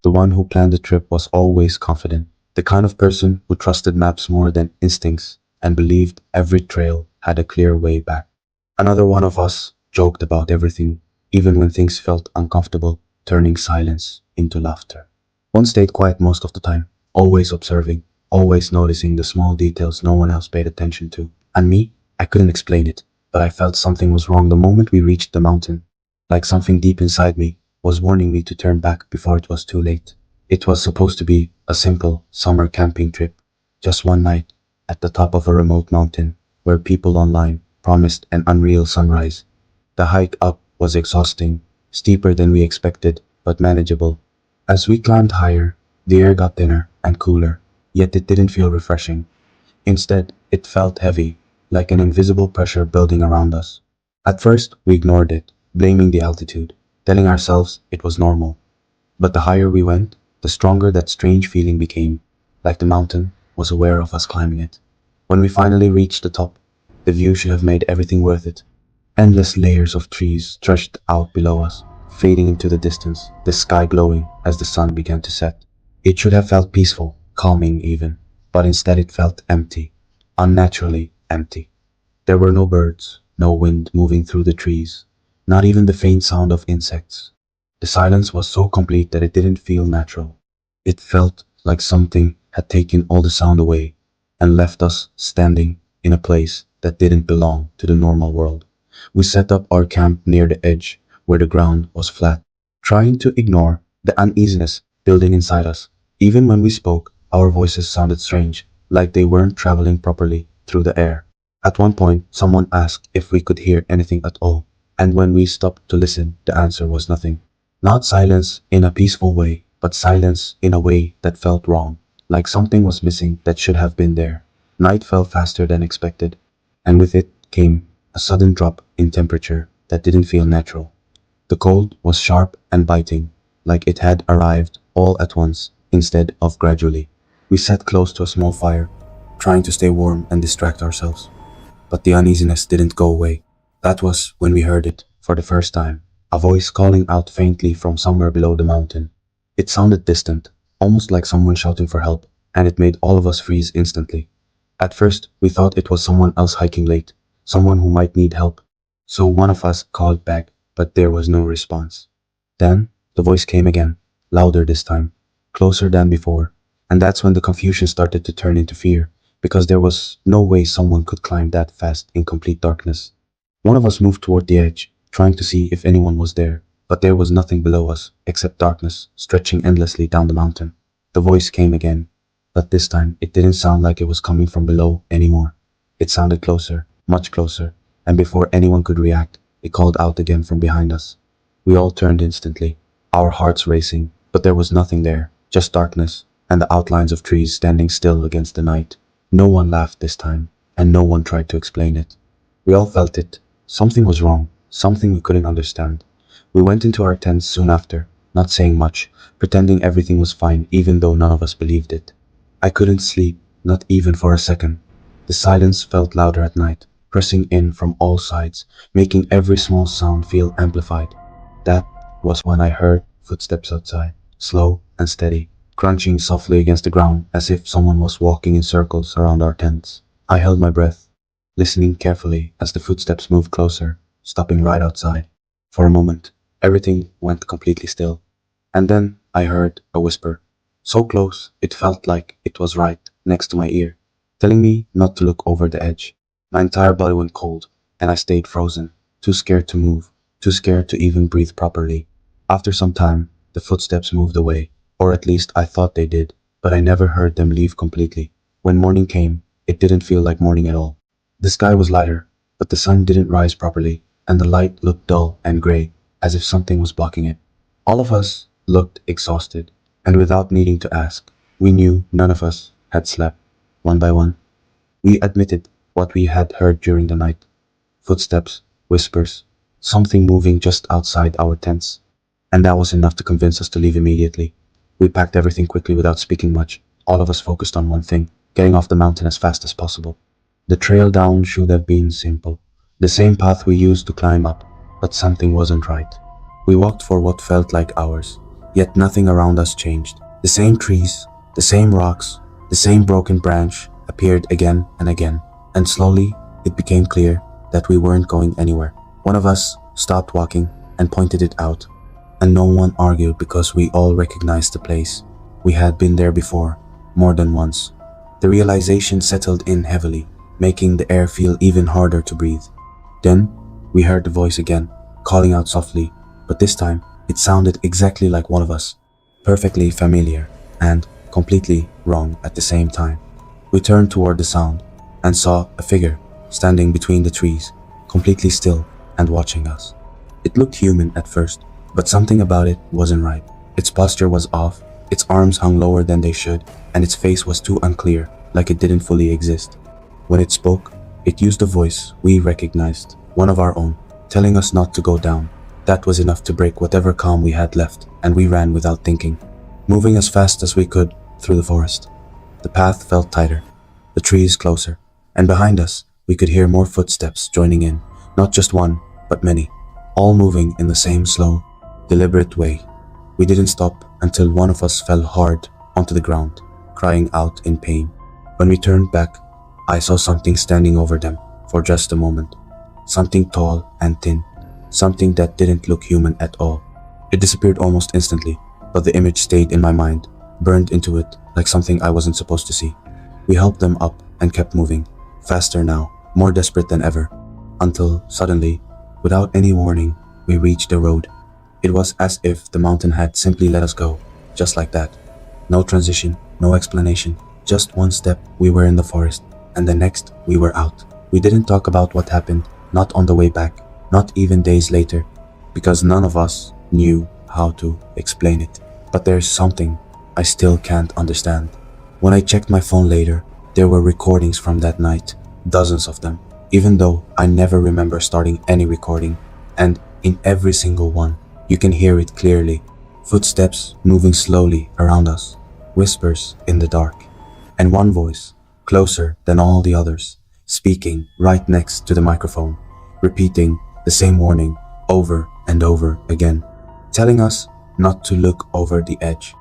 The one who planned the trip was always confident, the kind of person who trusted maps more than instincts and believed every trail had a clear way back. Another one of us joked about everything, even when things felt uncomfortable, turning silence into laughter. One stayed quiet most of the time, always observing, always noticing the small details no one else paid attention to. And me, I couldn't explain it, but I felt something was wrong the moment we reached the mountain, like something deep inside me was warning me to turn back before it was too late. It was supposed to be a simple summer camping trip, just one night at the top of a remote mountain where people online promised an unreal sunrise. The hike up was exhausting, steeper than we expected, but manageable. As we climbed higher, the air got thinner and cooler, yet it didn't feel refreshing. Instead, it felt heavy, like an invisible pressure building around us. At first, we ignored it, blaming the altitude, telling ourselves it was normal. But the higher we went, the stronger that strange feeling became, like the mountain was aware of us climbing it. When we finally reached the top, the view should have made everything worth it. Endless layers of trees stretched out below us, fading into the distance, the sky glowing as the sun began to set. It should have felt peaceful, calming even, but instead it felt empty, unnaturally empty. There were no birds, no wind moving through the trees, not even the faint sound of insects. The silence was so complete that it didn't feel natural. It felt like something had taken all the sound away and left us standing in a place that didn't belong to the normal world. We set up our camp near the edge where the ground was flat, trying to ignore the uneasiness building inside us. Even when we spoke, our voices sounded strange, like they weren't traveling properly through the air. At one point, someone asked if we could hear anything at all, and when we stopped to listen, the answer was nothing. Not silence in a peaceful way, but silence in a way that felt wrong, like something was missing that should have been there. Night fell faster than expected, and with it came a sudden drop in temperature that didn't feel natural. The cold was sharp and biting, like it had arrived all at once instead of gradually. We sat close to a small fire, trying to stay warm and distract ourselves. But the uneasiness didn't go away. That was when we heard it, for the first time, a voice calling out faintly from somewhere below the mountain. It sounded distant, almost like someone shouting for help, and it made all of us freeze instantly. At first, we thought it was someone else hiking late, someone who might need help. So one of us called back, but there was no response. Then, the voice came again, louder this time, closer than before, and that's when the confusion started to turn into fear, because there was no way someone could climb that fast in complete darkness. One of us moved toward the edge, trying to see if anyone was there, but there was nothing below us except darkness stretching endlessly down the mountain. The voice came again, but this time it didn't sound like it was coming from below anymore. It sounded closer, much closer, and before anyone could react, it called out again from behind us. We all turned instantly, our hearts racing, but there was nothing there, just darkness and the outlines of trees standing still against the night. No one laughed this time, and no one tried to explain it. We all felt it. Something was wrong, something we couldn't understand. We went into our tents soon after, not saying much, pretending everything was fine even though none of us believed it. I couldn't sleep, not even for a second. The silence felt louder at night, pressing in from all sides, making every small sound feel amplified. That was when I heard footsteps outside, slow and steady, crunching softly against the ground as if someone was walking in circles around our tents. I held my breath, listening carefully as the footsteps moved closer, stopping right outside. For a moment, everything went completely still, and then I heard a whisper, so close it felt like it was right next to my ear, telling me not to look over the edge. My entire body went cold, and I stayed frozen, too scared to move, too scared to even breathe properly. After some time, the footsteps moved away, or at least I thought they did, but I never heard them leave completely. When morning came, it didn't feel like morning at all. The sky was lighter, but the sun didn't rise properly, and the light looked dull and gray, as if something was blocking it. All of us looked exhausted, and without needing to ask, we knew none of us had slept. One by one, we admitted what we had heard during the night. Footsteps, whispers, something moving just outside our tents. And that was enough to convince us to leave immediately. We packed everything quickly without speaking much, all of us focused on one thing, getting off the mountain as fast as possible. The trail down should have been simple, the same path we used to climb up, but something wasn't right. We walked for what felt like hours, Yet nothing around us changed. The same trees, the same rocks, the same broken branch appeared again and again. And slowly, it became clear that we weren't going anywhere. One of us stopped walking and pointed it out, and no one argued because we all recognized the place. We had been there before, more than once. The realization settled in heavily, making the air feel even harder to breathe. Then, we heard the voice again, calling out softly, but this time, it sounded exactly like one of us, perfectly familiar and completely wrong at the same time. We turned toward the sound and saw a figure standing between the trees, completely still and watching us. It looked human at first, but something about it wasn't right. Its posture was off, its arms hung lower than they should, and its face was too unclear, like it didn't fully exist. When it spoke, it used a voice we recognized, one of our own, telling us not to go down. That was enough to break whatever calm we had left, and we ran without thinking, moving as fast as we could through the forest. The path felt tighter, the trees closer, and behind us, we could hear more footsteps joining in, not just one, but many, all moving in the same slow, deliberate way. We didn't stop until one of us fell hard onto the ground, crying out in pain. When we turned back, I saw something standing over them for just a moment. Something tall and thin, something that didn't look human at all. It disappeared almost instantly, but the image stayed in my mind, burned into it like something I wasn't supposed to see. We helped them up and kept moving, faster now, more desperate than ever, until suddenly, without any warning, we reached the road. It was as if the mountain had simply let us go, just like that. No transition, no explanation, just one step we were in the forest, and the next we were out. We didn't talk about what happened, not on the way back, not even days later, because none of us knew how to explain it. But there's something I still can't understand. When I checked my phone later, there were recordings from that night, dozens of them, even though I never remember starting any recording, and in every single one, you can hear it clearly. Footsteps moving slowly around us, whispers in the dark, and one voice, closer than all the others, speaking right next to the microphone, repeating the same warning over and over again, telling us not to look over the edge,